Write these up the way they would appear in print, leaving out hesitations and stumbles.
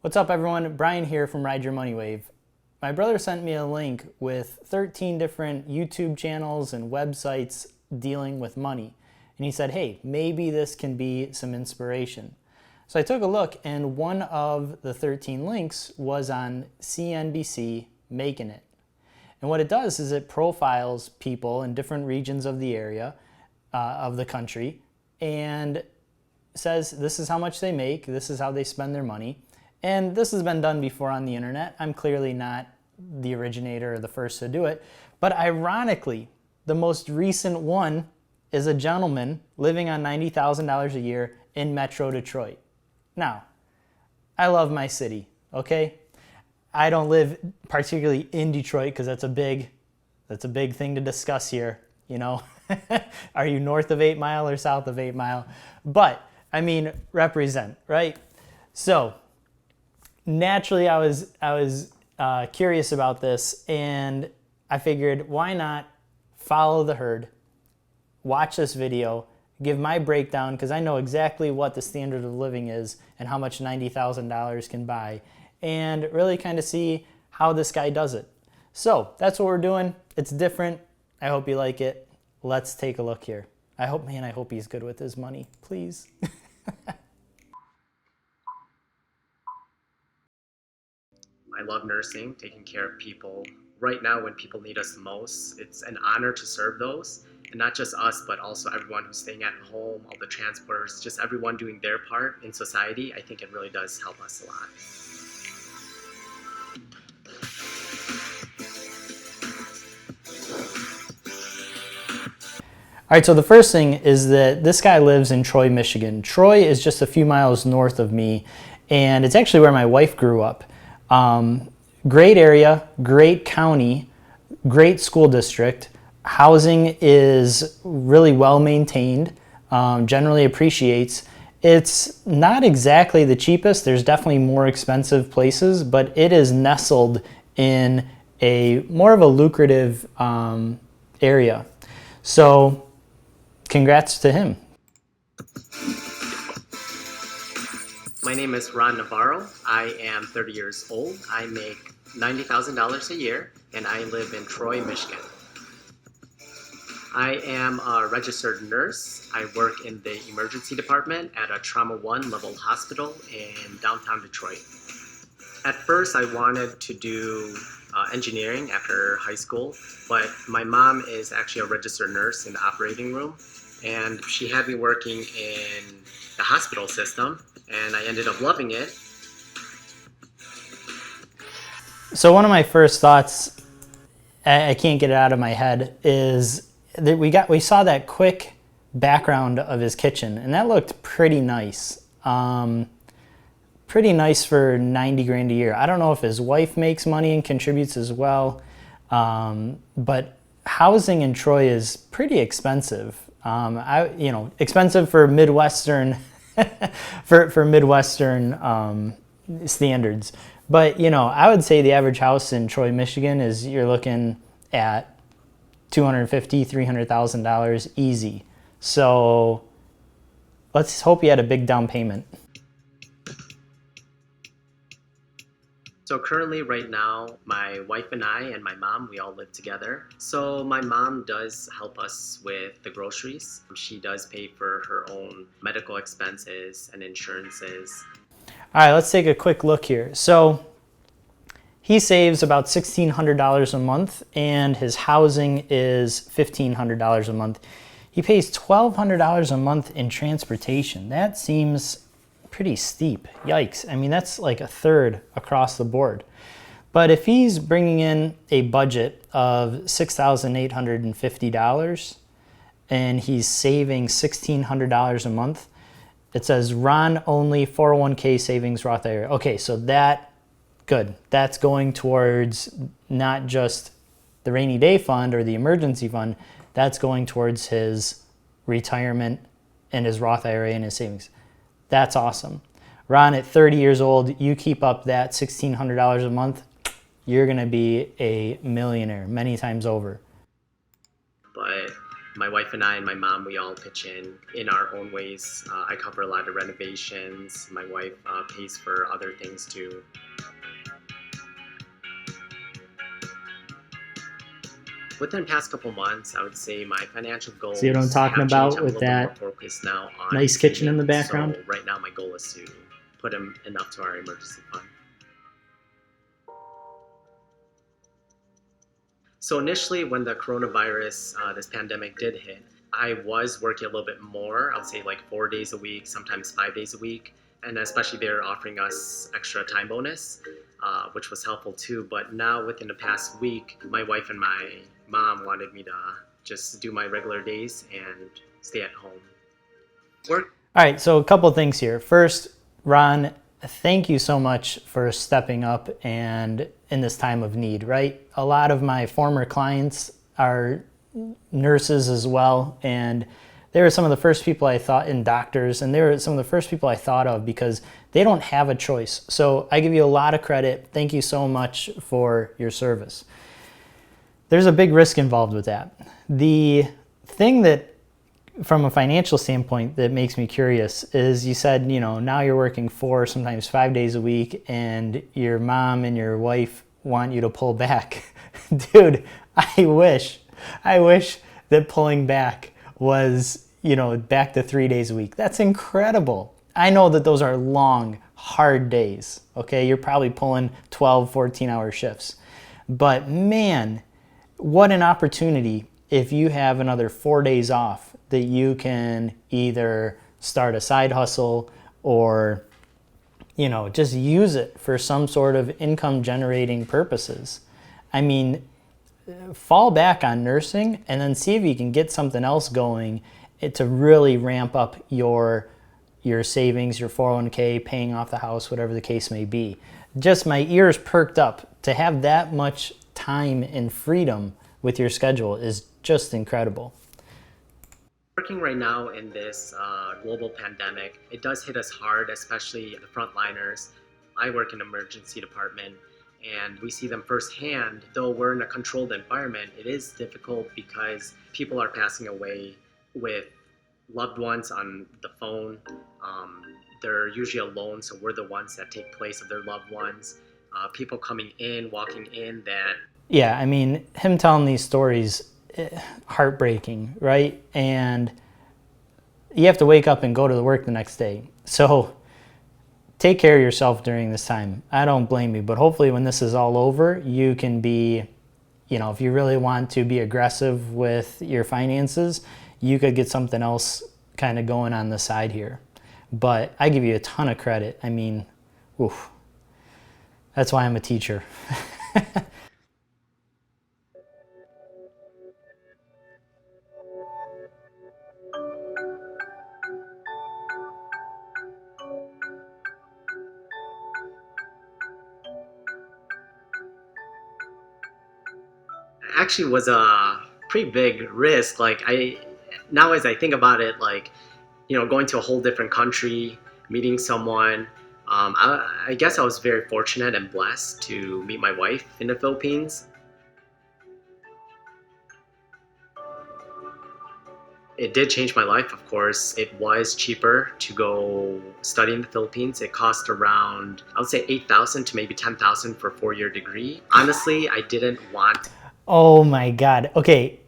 What's up everyone? Brian here from Ride Your Money Wave. My brother sent me a link with 13 different YouTube channels and websites dealing with money. And he said, hey, maybe this can be some inspiration. So I took a look and one of the 13 links was on CNBC Making It. And what it does is it profiles people in different regions of the area, of the country, and says this is how much they make, this is how they spend their money. And this has been done before on the internet. I'm clearly not the originator or the first to do it. But ironically, the most recent one is a gentleman living on $90,000 a year in Metro Detroit. Now, I love my city, okay? I don't live particularly in Detroit because that's a big thing to discuss here, you know? Are you north of 8 Mile or south of 8 Mile? But, I mean, represent, right? So, naturally, I was curious about this, and I figured, why not follow the herd, watch this video, give my breakdown, because I know exactly what the standard of living is and how much $90,000 can buy, and really kind of see how this guy does it. So that's what we're doing. It's different. I hope you like it. Let's take a look here. I hope he's good with his money, please. I love nursing, taking care of people. Right now, when people need us the most, it's an honor to serve those. And not just us, but also everyone who's staying at home, all the transporters, just everyone doing their part in society. I think it really does help us a lot. All right, so the first thing is that this guy lives in Troy, Michigan. Troy is just a few miles north of me, and it's actually where my wife grew up. Great area, great county, great school district. Housing is really well maintained, generally appreciates. It's not exactly the cheapest. There's definitely more expensive places, but it is nestled in a more of a lucrative area. So congrats to him. My name is Navarro. I am 30 years old. I make $90,000 a year, and I live in Troy, Michigan. I am a registered nurse. I work in the emergency department at a Trauma 1 level hospital in downtown Detroit. At first, I wanted to do engineering after high school, but my mom is actually a registered nurse in the operating room, and she had me working in the hospital system, and I ended up loving it. So one of my first thoughts, I can't get it out of my head, is that we saw that quick background of his kitchen, and that looked pretty nice. Pretty nice for 90 grand a year. I don't know if his wife makes money and contributes as well, but housing in Troy is pretty expensive. Expensive for Midwestern, for Midwestern standards. But I would say the average house in Troy, Michigan you're looking at $250,000, $300,000 easy. So let's hope you had a big down payment. So currently, right now, my wife and I and my mom, we all live together. So my mom does help us with the groceries. She does pay for her own medical expenses and insurances. All right, let's take a quick look here. So he saves about $1,600 a month, and his housing is $1,500 a month. He pays $1,200 a month in transportation. That seems pretty steep. Yikes. I mean, that's like a third across the board. But if he's bringing in a budget of $6,850 and he's saving $1,600 a month, it says Ron only 401k savings Roth IRA. Okay, so good. That's going towards not just the rainy day fund or the emergency fund. That's going towards his retirement and his Roth IRA and his savings. That's awesome. Ron, at 30 years old, you keep up that $1,600 a month, you're going to be a millionaire many times over. But My wife and I and my mom, we all pitch in our own ways. I cover a lot of renovations. My wife pays for other things too. Within the past couple months, I would say my financial goals. See what I'm talking have changed. about I'm with a little bit that more focused now on nice kitchen in the saving. background? So right now, my goal is to put enough to our emergency fund. So initially, when the coronavirus, this pandemic did hit, I was working a little bit more. I would say like 4 days a week, sometimes 5 days a week. And especially they're offering us extra time bonus, which was helpful too. But now within the past week, my wife and my mom wanted me to just do my regular days and stay at home. Work. All right, so a couple things here. First, Ron, thank you so much for stepping up and in this time of need, right? A lot of my former clients are nurses as well, and they were some of the first people I thought in doctors, and they were some of the first people I thought of because they don't have a choice. So I give you a lot of credit. Thank you so much for your service. There's a big risk involved with that. The thing that, from a financial standpoint, that makes me curious is you said, you know, now you're working 4, sometimes 5 days a week, and your mom and your wife want you to pull back. Dude, I wish that pulling back was, you know, back to 3 days a week. That's incredible. I know that those are long, hard days, okay? You're probably pulling 12, 14-hour shifts. But man, what an opportunity if you have another 4 days off that you can either start a side hustle or, you know, just use it for some sort of income generating purposes. I mean, fall back on nursing and then see if you can get something else going to really ramp up your savings, your 401k, paying off the house, whatever the case may be. Just my ears perked up. To have that much time and freedom with your schedule is just incredible. Working right now in this global pandemic, it does hit us hard, especially the frontliners. I work in the emergency department, and we see them firsthand. Though we're in a controlled environment, it is difficult because people are passing away with loved ones on the phone. They're usually alone, so we're the ones that take place of their loved ones. People coming in, walking in that... Yeah, I mean, him telling these stories, heartbreaking, right? And you have to wake up and go to the work the next day. So take care of yourself during this time. I don't blame you, but hopefully when this is all over, you can be, you know, if you really want to be aggressive with your finances, you could get something else kind of going on the side here. But I give you a ton of credit. I mean, oof, that's why I'm a teacher. Actually was a pretty big risk. Like now as I think about it, like, you know, going to a whole different country, meeting someone. I guess I was very fortunate and blessed to meet my wife in the Philippines. It did change my life, of course. It was cheaper to go study in the Philippines. It cost around, I would say 8,000 to maybe 10,000 for a 4-year degree. Honestly, I didn't want... Oh my God. Okay.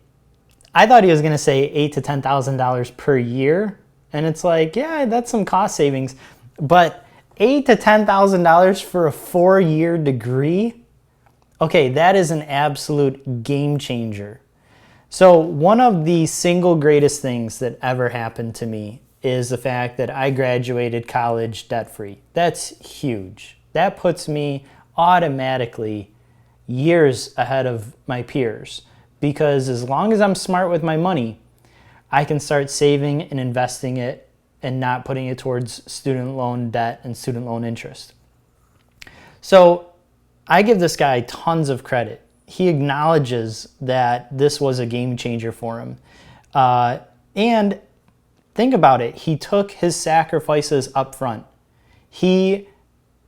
I thought he was going to say $8,000 to $10,000 per year. And it's like, yeah, that's some cost savings. But $8,000 to $10,000 for a 4-year degree? Okay, that is an absolute game changer. So one of the single greatest things that ever happened to me is the fact that I graduated college debt-free. That's huge. That puts me automatically years ahead of my peers, because as long as I'm smart with my money, I can start saving and investing it and not putting it towards student loan debt and student loan interest. So I give this guy tons of credit. He acknowledges that this was a game changer for him. And think about it. He took his sacrifices up front. He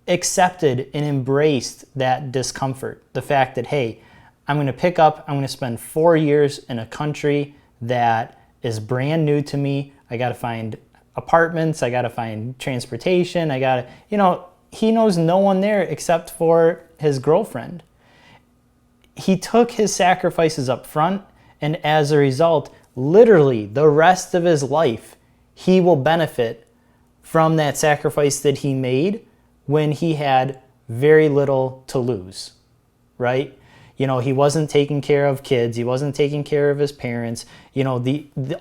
accepted and embraced that discomfort. The fact that, hey, I'm going to pick up, I'm going to spend 4 years in a country that is brand new to me. I got to find apartments, I got to find transportation, I got to, he knows no one there except for his girlfriend. He took his sacrifices up front, and as a result, literally the rest of his life, he will benefit from that sacrifice that he made when he had very little to lose, right? He wasn't taking care of kids. He wasn't taking care of his parents.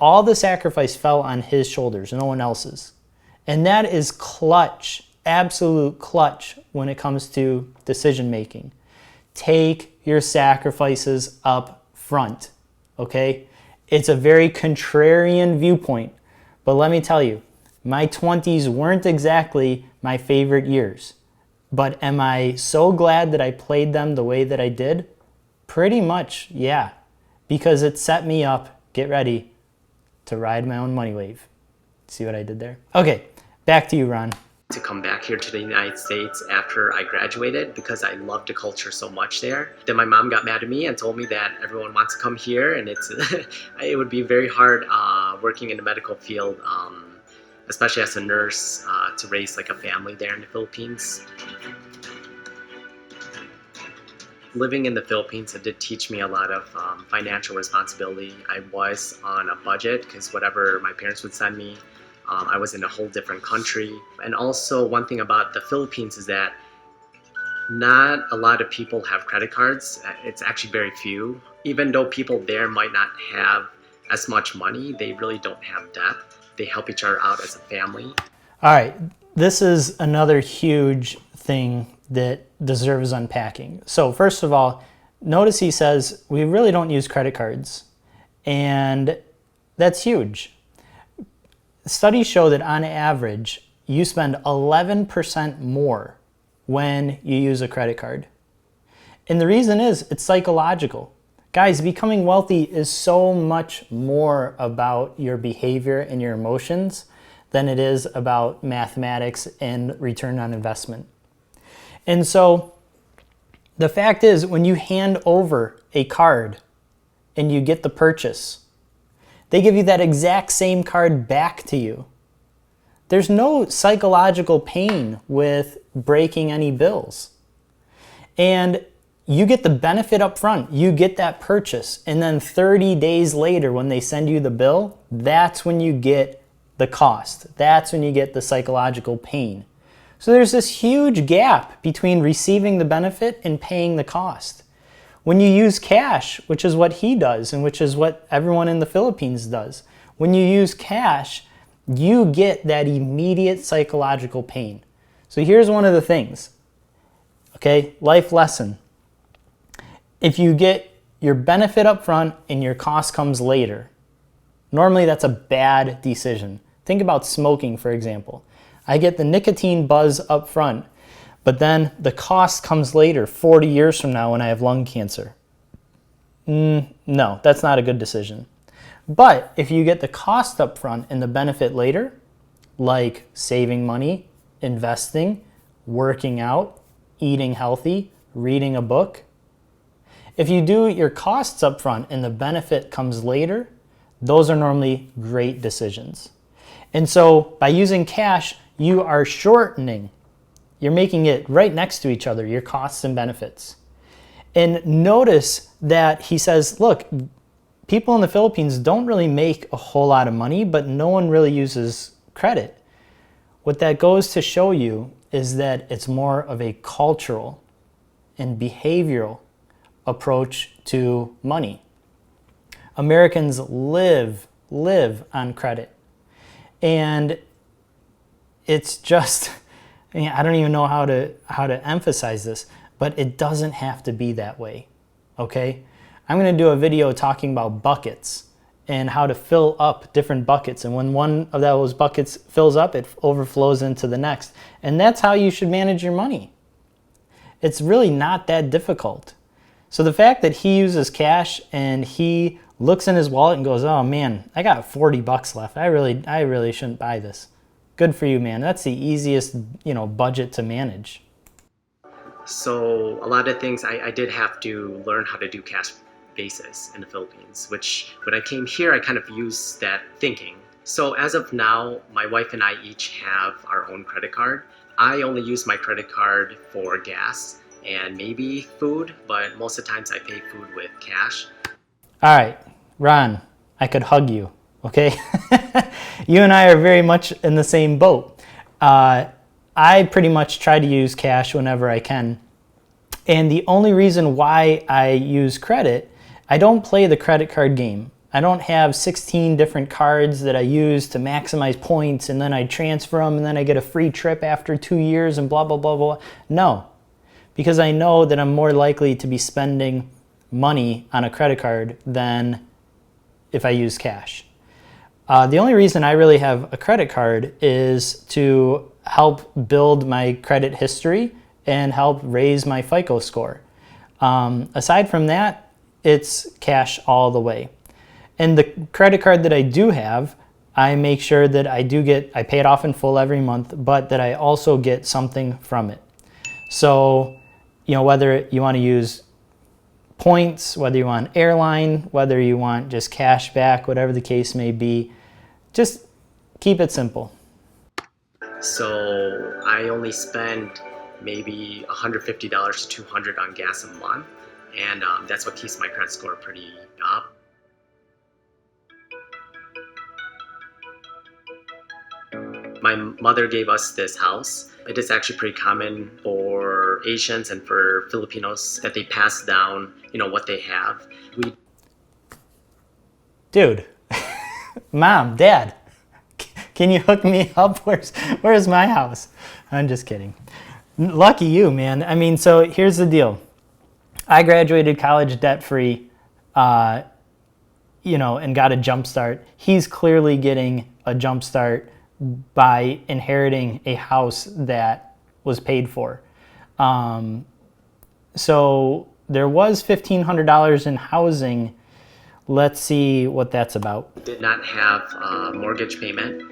All the sacrifice fell on his shoulders, no one else's. And that is clutch, absolute clutch when it comes to decision making. Take your sacrifices up front, okay? It's a very contrarian viewpoint, but let me tell you, my 20s weren't exactly my favorite years. But am I so glad that I played them the way that I did? Pretty much, yeah. Because it set me up, get ready, to ride my own money wave. See what I did there? Okay, back to you, Ron. To come back here to the United States after I graduated because I loved the culture so much there. Then my mom got mad at me and told me that everyone wants to come here, and it would be very hard working in the medical field, especially as a nurse, to raise like a family there in the Philippines. Living in the Philippines, it did teach me a lot of financial responsibility. I was on a budget because whatever my parents would send me, I was in a whole different country. And also one thing about the Philippines is that not a lot of people have credit cards. It's actually very few. Even though people there might not have as much money, they really don't have debt. They help each other out as a family. All right, this is another huge thing that deserves unpacking. So first of all, notice he says we really don't use credit cards, and that's huge. Studies show that on average, you spend 11% more when you use a credit card. And the reason is it's psychological. Guys, becoming wealthy is so much more about your behavior and your emotions than it is about mathematics and return on investment. And so the fact is, when you hand over a card and you get the purchase, they give you that exact same card back to you. There's no psychological pain with breaking any bills. And you get the benefit up front. You get that purchase. And then 30 days later, when they send you the bill, that's when you get the cost. That's when you get the psychological pain. So there's this huge gap between receiving the benefit and paying the cost. When you use cash, which is what he does and which is what everyone in the Philippines does, when you use cash, you get that immediate psychological pain. So here's one of the things, okay? Life lesson. If you get your benefit up front and your cost comes later, normally that's a bad decision. Think about smoking, for example. I get the nicotine buzz up front, but then the cost comes later, 40 years from now when I have lung cancer. No, that's not a good decision. But if you get the cost up front and the benefit later, like saving money, investing, working out, eating healthy, reading a book, if you do your costs up front and the benefit comes later, those are normally great decisions. And so by using cash, you are shortening. You're making it right next to each other, your costs and benefits. And notice that he says, look, people in the Philippines don't really make a whole lot of money, but no one really uses credit. What that goes to show you is that it's more of a cultural and behavioral approach to money. Americans live on credit. And it's just, I don't even know how to emphasize this, but it doesn't have to be that way, okay? I'm going to do a video talking about buckets and how to fill up different buckets. And when one of those buckets fills up, it overflows into the next. And that's how you should manage your money. It's really not that difficult. So the fact that he uses cash and he looks in his wallet and goes, oh man, I got 40 bucks left. I really shouldn't buy this. Good for you, man. That's the easiest, budget to manage. So a lot of things I did have to learn how to do cash basis in the Philippines, which when I came here, I kind of used that thinking. So as of now, my wife and I each have our own credit card. I only use my credit card for gas and maybe food, but most of the times I pay food with cash. All right, Ron, I could hug you, okay? You and I are very much in the same boat. I pretty much try to use cash whenever I can. And the only reason why I use credit, I don't play the credit card game. I don't have 16 different cards that I use to maximize points and then I transfer them and then I get a free trip after 2 years and blah, blah, blah, blah. No, because I know that I'm more likely to be spending money on a credit card than if I use cash. The only reason I really have a credit card is to help build my credit history and help raise my FICO score. Aside from that, it's cash all the way. And the credit card that I do have, I make sure that I pay it off in full every month, but that I also get something from it. So, whether you want to use points, whether you want airline, whether you want just cash back, whatever the case may be, just keep it simple. So I only spend maybe $150 to $200 on gas a month, and that's what keeps my credit score pretty up. My mother gave us this house. It is actually pretty common for Asians and for Filipinos that they pass down, what they have. Dude, Mom, Dad, can you hook me up? Where's my house? I'm just kidding. Lucky you, man. I mean, so here's the deal. I graduated college debt-free, and got a jump start. He's clearly getting a jump start by inheriting a house that was paid for. So there was $1,500 in housing. Let's see what that's about. Did not have a mortgage payment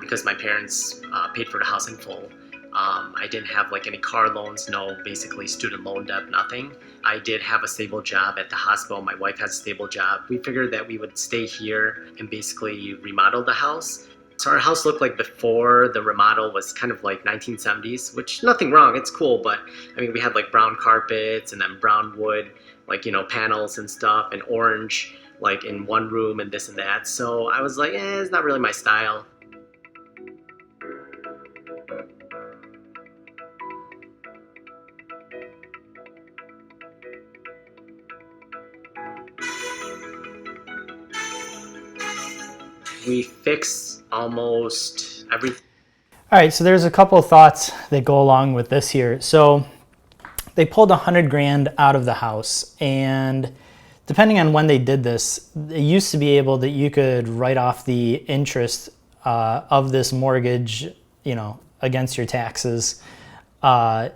because my parents paid for the house in full. I didn't have any car loans, no basically student loan debt, nothing. I did have a stable job at the hospital. My wife has a stable job. We figured that we would stay here and basically remodel the house. So our house looked like before the remodel was kind of like 1970s, which nothing wrong, it's cool, but I mean, we had brown carpets and then brown wood, panels and stuff, and orange, in one room and this and that. So I was like, it's not really my style. We fix almost everything. All right, so there's a couple of thoughts that go along with this here. So they pulled $100,000 out of the house, and depending on when they did this, it used to be able that you could write off the interest of this mortgage, against your taxes. I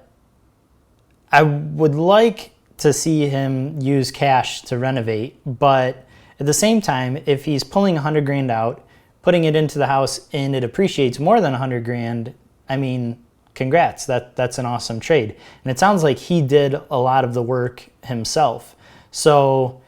would like to see him use cash to renovate, but at the same time, if he's pulling $100,000 out, putting it into the house, and it appreciates more than $100,000, I mean, congrats, that's an awesome trade. And it sounds like he did a lot of the work himself. So,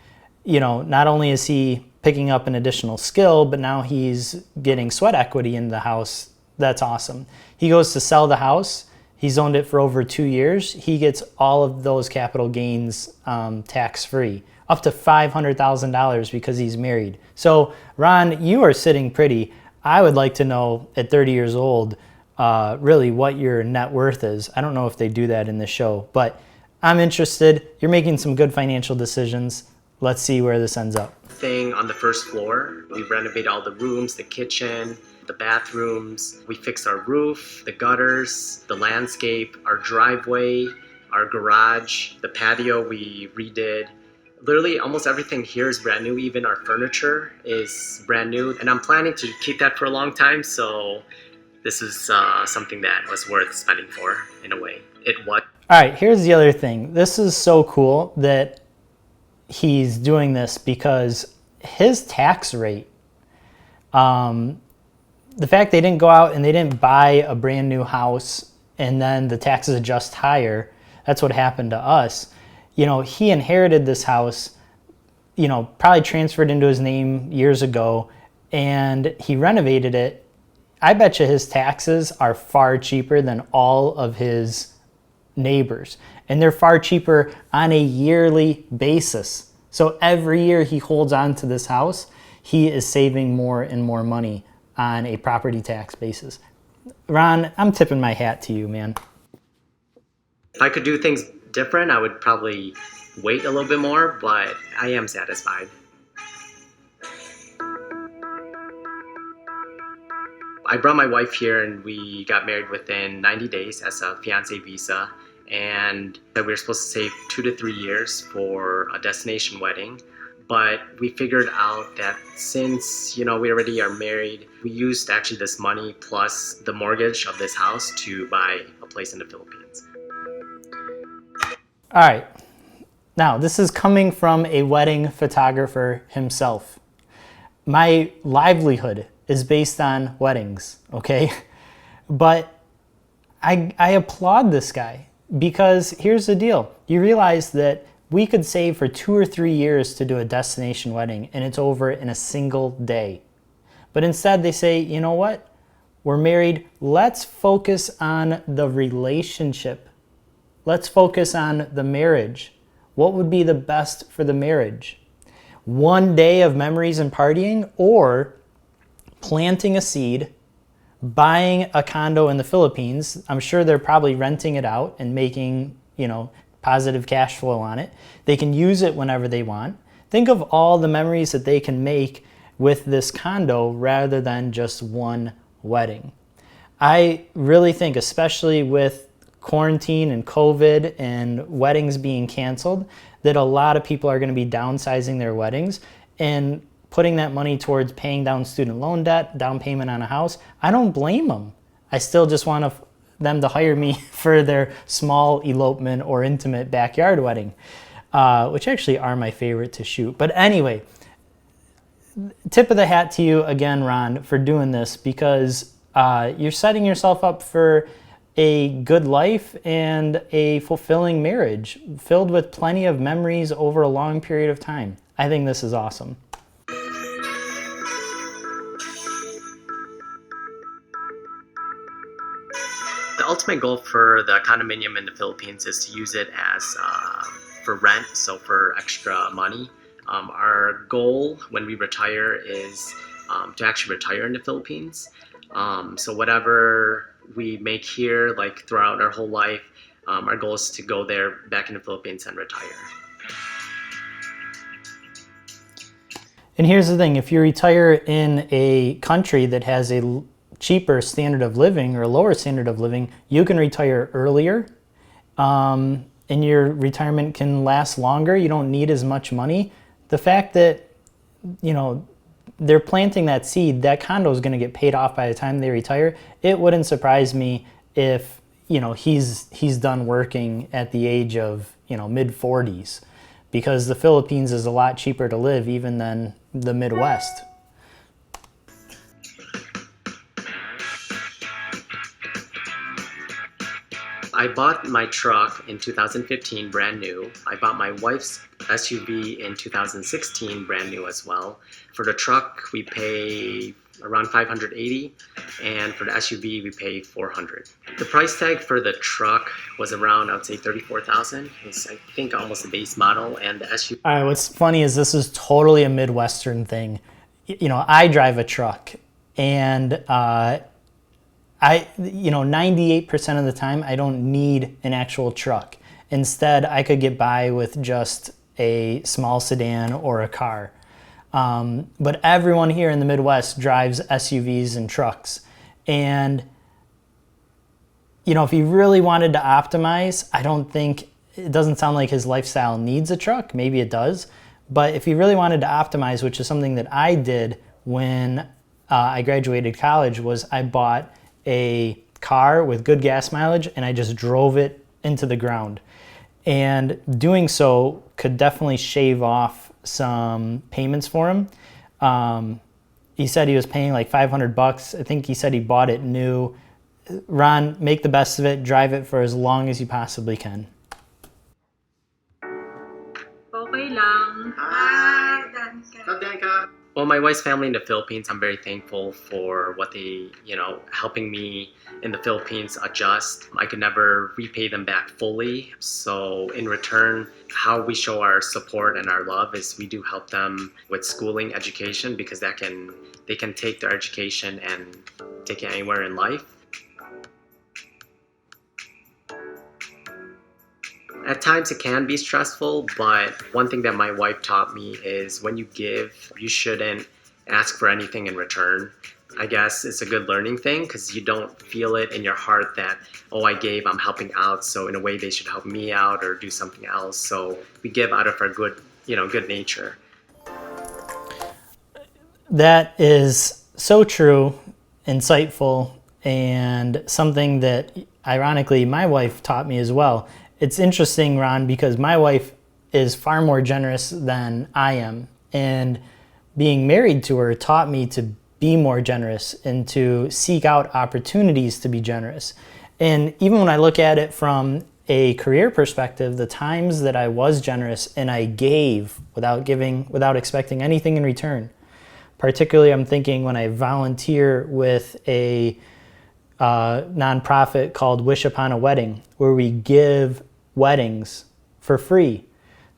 not only is he picking up an additional skill, but now he's getting sweat equity in the house. That's awesome. He goes to sell the house. He's owned it for over 2 years. He gets all of those capital gains tax-free, up to $500,000 because he's married. So, Ron, you are sitting pretty. I would like to know at 30 years old, really what your net worth is. I don't know if they do that in the show, but I'm interested. You're making some good financial decisions. Let's see where this ends up. Thing on the first floor, we renovated all the rooms, the kitchen, the bathrooms. We fixed our roof, the gutters, the landscape, our driveway, our garage, the patio we redid. Literally almost everything here is brand new. Even our furniture is brand new, and I'm planning to keep that for a long time. So this is something that was worth spending for, in a way. It was. All right, here's the other thing. This is so cool that he's doing this because his tax rate, the fact they didn't go out and they didn't buy a brand new house and then the taxes adjust higher, that's what happened to us. He inherited this house probably transferred into his name years ago, and he renovated it. I bet you his taxes are far cheaper than all of his neighbors. And they're far cheaper on a yearly basis. So every year he holds on to this house, he is saving more and more money on a property tax basis. Ron, I'm tipping my hat to you, man. If I could do things different, I would probably wait a little bit more, but I am satisfied. I brought my wife here and we got married within 90 days as a fiancé visa, and we were supposed to save 2 to 3 years for a destination wedding. But we figured out that since, we already are married, we used actually this money plus the mortgage of this house to buy a place in the Philippines. All right. Now, this is coming from a wedding photographer himself. My livelihood is based on weddings, okay? But I applaud this guy because here's the deal. You realize that we could save for 2 or 3 years to do a destination wedding and it's over in a single day. But instead they say, you know what? We're married. Let's focus on the relationship. Let's focus on the marriage. What would be the best for the marriage? 1 day of memories and partying, or planting a seed, buying a condo in the Philippines. I'm sure they're probably renting it out and making, positive cash flow on it. They can use it whenever they want. Think of all the memories that they can make with this condo rather than just one wedding. I really think, especially with quarantine and COVID and weddings being canceled, that a lot of people are going to be downsizing their weddings and putting that money towards paying down student loan debt, down payment on a house. I don't blame them. I still just want them to hire me for their small elopement or intimate backyard wedding, which actually are my favorite to shoot. But anyway, tip of the hat to you again, Ron, for doing this, because you're setting yourself up for a good life and a fulfilling marriage filled with plenty of memories over a long period of time. I think this is awesome. The ultimate goal for the condominium in the Philippines is to use it as for rent, so for extra money. Our goal when we retire is to actually retire in the Philippines. So whatever we make here, like throughout our whole life, our goal is to go there back in the Philippines and retire. And here's the thing, if you retire in a country that has a cheaper standard of living or a lower standard of living, you can retire earlier, and your retirement can last longer. You don't need as much money. The fact that, they're planting that seed, that condo is going to get paid off by the time they retire. It wouldn't surprise me if, he's done working at the age of, mid-40s, because the Philippines is a lot cheaper to live even than the Midwest. I bought my truck in 2015 brand new. I bought my wife's SUV in 2016 brand new as well. For the truck, we pay around $580, and for the SUV, we pay $400. The price tag for the truck was around, I would say, $34,000. It's, I think, almost a base model, and the SUV. All right, what's funny is this is totally a Midwestern thing. I drive a truck, and 98% of the time, I don't need an actual truck. Instead, I could get by with just a small sedan or a car. But everyone here in the Midwest drives SUVs and trucks. And, if he really wanted to optimize, it doesn't sound like his lifestyle needs a truck. Maybe it does. But if he really wanted to optimize, which is something that I did when I graduated college, was I bought a car with good gas mileage and I just drove it into the ground. And doing so could definitely shave off some payments for him. He said he was paying like $500. I think he said he bought it new. Ron, make the best of it. Drive it for as long as you possibly can. Okay lang. Hi! Well, my wife's family in the Philippines, I'm very thankful for what they, helping me in the Philippines adjust. I could never repay them back fully. So in return, how we show our support and our love is we do help them with schooling, education, because they can take their education and take it anywhere in life. At times it can be stressful, but one thing that my wife taught me is when you give, you shouldn't ask for anything in return. I guess it's a good learning thing because you don't feel it in your heart that, oh, I gave, I'm helping out, so in a way they should help me out or do something else. So we give out of our good nature. That is so true, insightful, and something that ironically my wife taught me as well. It's interesting, Ron, because my wife is far more generous than I am, and being married to her taught me to be more generous and to seek out opportunities to be generous. And even when I look at it from a career perspective, the times that I was generous and I gave without expecting anything in return. Particularly, I'm thinking when I volunteer with a nonprofit called Wish Upon a Wedding, where we give weddings for free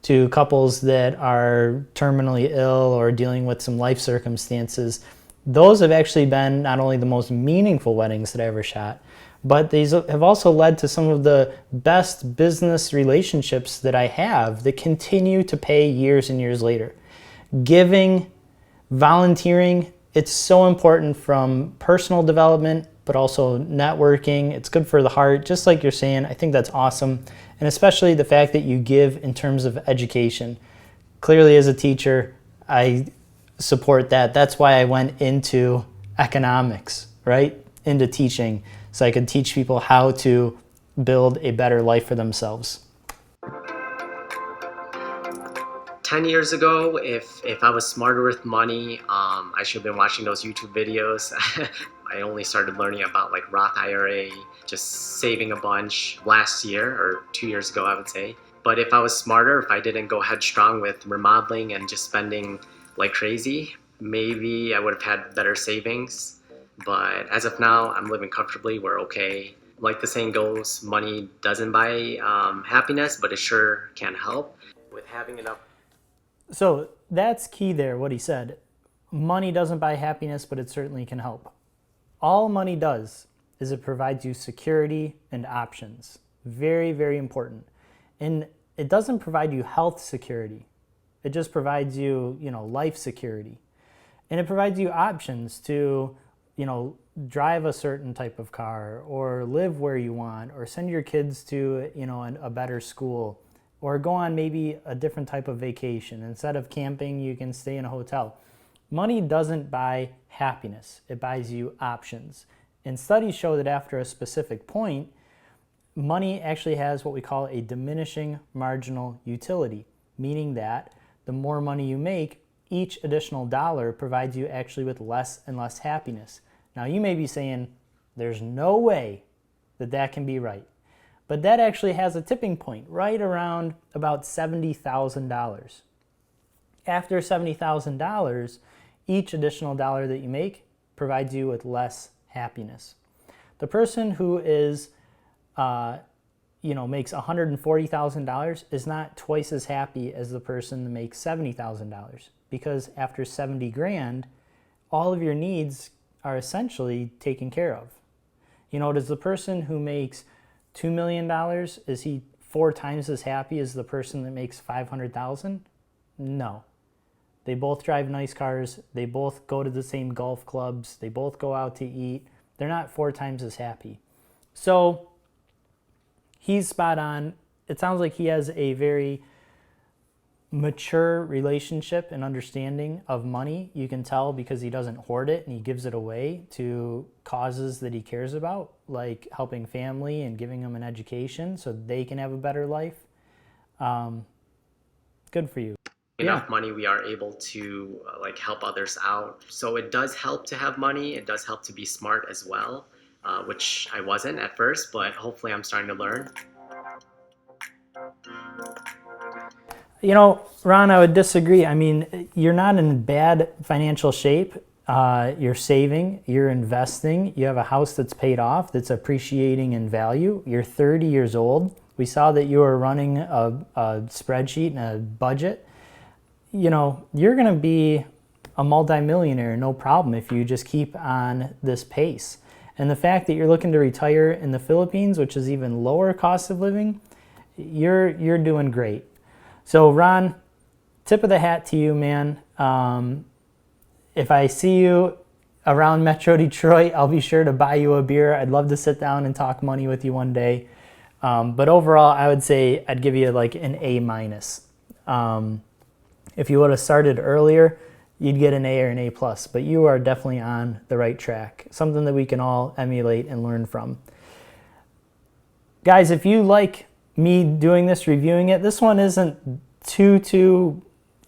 to couples that are terminally ill or dealing with some life circumstances. Those have actually been not only the most meaningful weddings that I ever shot, but these have also led to some of the best business relationships that I have that continue to pay years and years later. Giving, volunteering, it's so important from personal development, but also networking. It's good for the heart, just like you're saying. I think that's awesome. And especially the fact that you give in terms of education. Clearly, as a teacher, I support that. That's why I went into economics, right? Into teaching, so I could teach people how to build a better life for themselves. 10 years ago, if I was smarter with money, I should have been watching those YouTube videos. I only started learning about like Roth IRA, just saving a bunch last year or 2 years ago, I would say. But if I was smarter, if I didn't go headstrong with remodeling and just spending like crazy, maybe I would have had better savings. But as of now, I'm living comfortably. We're okay. Like the saying goes, money doesn't buy happiness, but it sure can help. With having enough. So that's key there, what he said. Money doesn't buy happiness, but it certainly can help. All money does is it provides you security and options. Very, very important. And it doesn't provide you health security. It just provides you, life security. And it provides you options to, drive a certain type of car or live where you want or send your kids to, a better school or go on maybe a different type of vacation. Instead of camping, you can stay in a hotel. Money doesn't buy happiness. It buys you options. And studies show that after a specific point, money actually has what we call a diminishing marginal utility, meaning that the more money you make, each additional dollar provides you actually with less and less happiness. Now you may be saying, there's no way that can be right. But that actually has a tipping point right around about $70,000. After $70,000, each additional dollar that you make provides you with less happiness. The person who is, makes $140,000 is not twice as happy as the person that makes $70,000, because after 70 grand, all of your needs are essentially taken care of. Does the person who makes $2 million, is he 4 times as happy as the person that makes $500,000? No. They both drive nice cars. They both go to the same golf clubs. They both go out to eat. They're not 4 times as happy. So he's spot on. It sounds like he has a very mature relationship and understanding of money. You can tell because he doesn't hoard it and he gives it away to causes that he cares about, like helping family and giving them an education so they can have a better life. Good for you. Enough money, we are able to help others out. So it does help to have money. It does help to be smart as well, which I wasn't at first, but hopefully I'm starting to learn. Ron, I would disagree. I mean, you're not in bad financial shape. You're saving, you're investing, you have a house that's paid off, that's appreciating in value. You're 30 years old. We saw that you were running a spreadsheet and a budget. You're going to be a multimillionaire, no problem, if you just keep on this pace. And the fact that you're looking to retire in the Philippines, which is even lower cost of living, you're doing great. So Ron, tip of the hat to you, man. If I see you around Metro Detroit, I'll be sure to buy you a beer. I'd love to sit down and talk money with you one day. But overall, I would say I'd give you like an A minus. If you would have started earlier, you'd get an A or an A plus. But you are definitely on the right track. Something that we can all emulate and learn from. Guys, if you like me doing this, reviewing it, this one isn't too,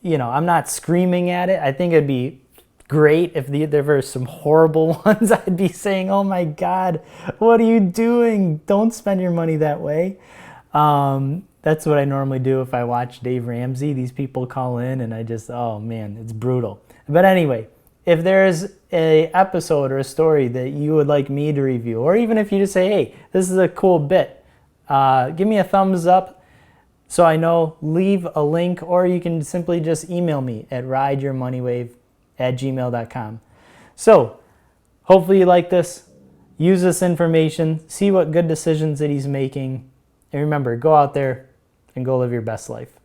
I'm not screaming at it. I think it'd be great if there were some horrible ones. I'd be saying, oh my God, what are you doing? Don't spend your money that way. That's what I normally do if I watch Dave Ramsey. These people call in and I just, oh man, it's brutal. But anyway, if there's a episode or a story that you would like me to review, or even if you just say, hey, this is a cool bit, give me a thumbs up so I know, leave a link, or you can simply just email me at rideyourmoneywave@gmail.com. So hopefully you like this, use this information, see what good decisions that he's making, and remember, go out there and go live your best life.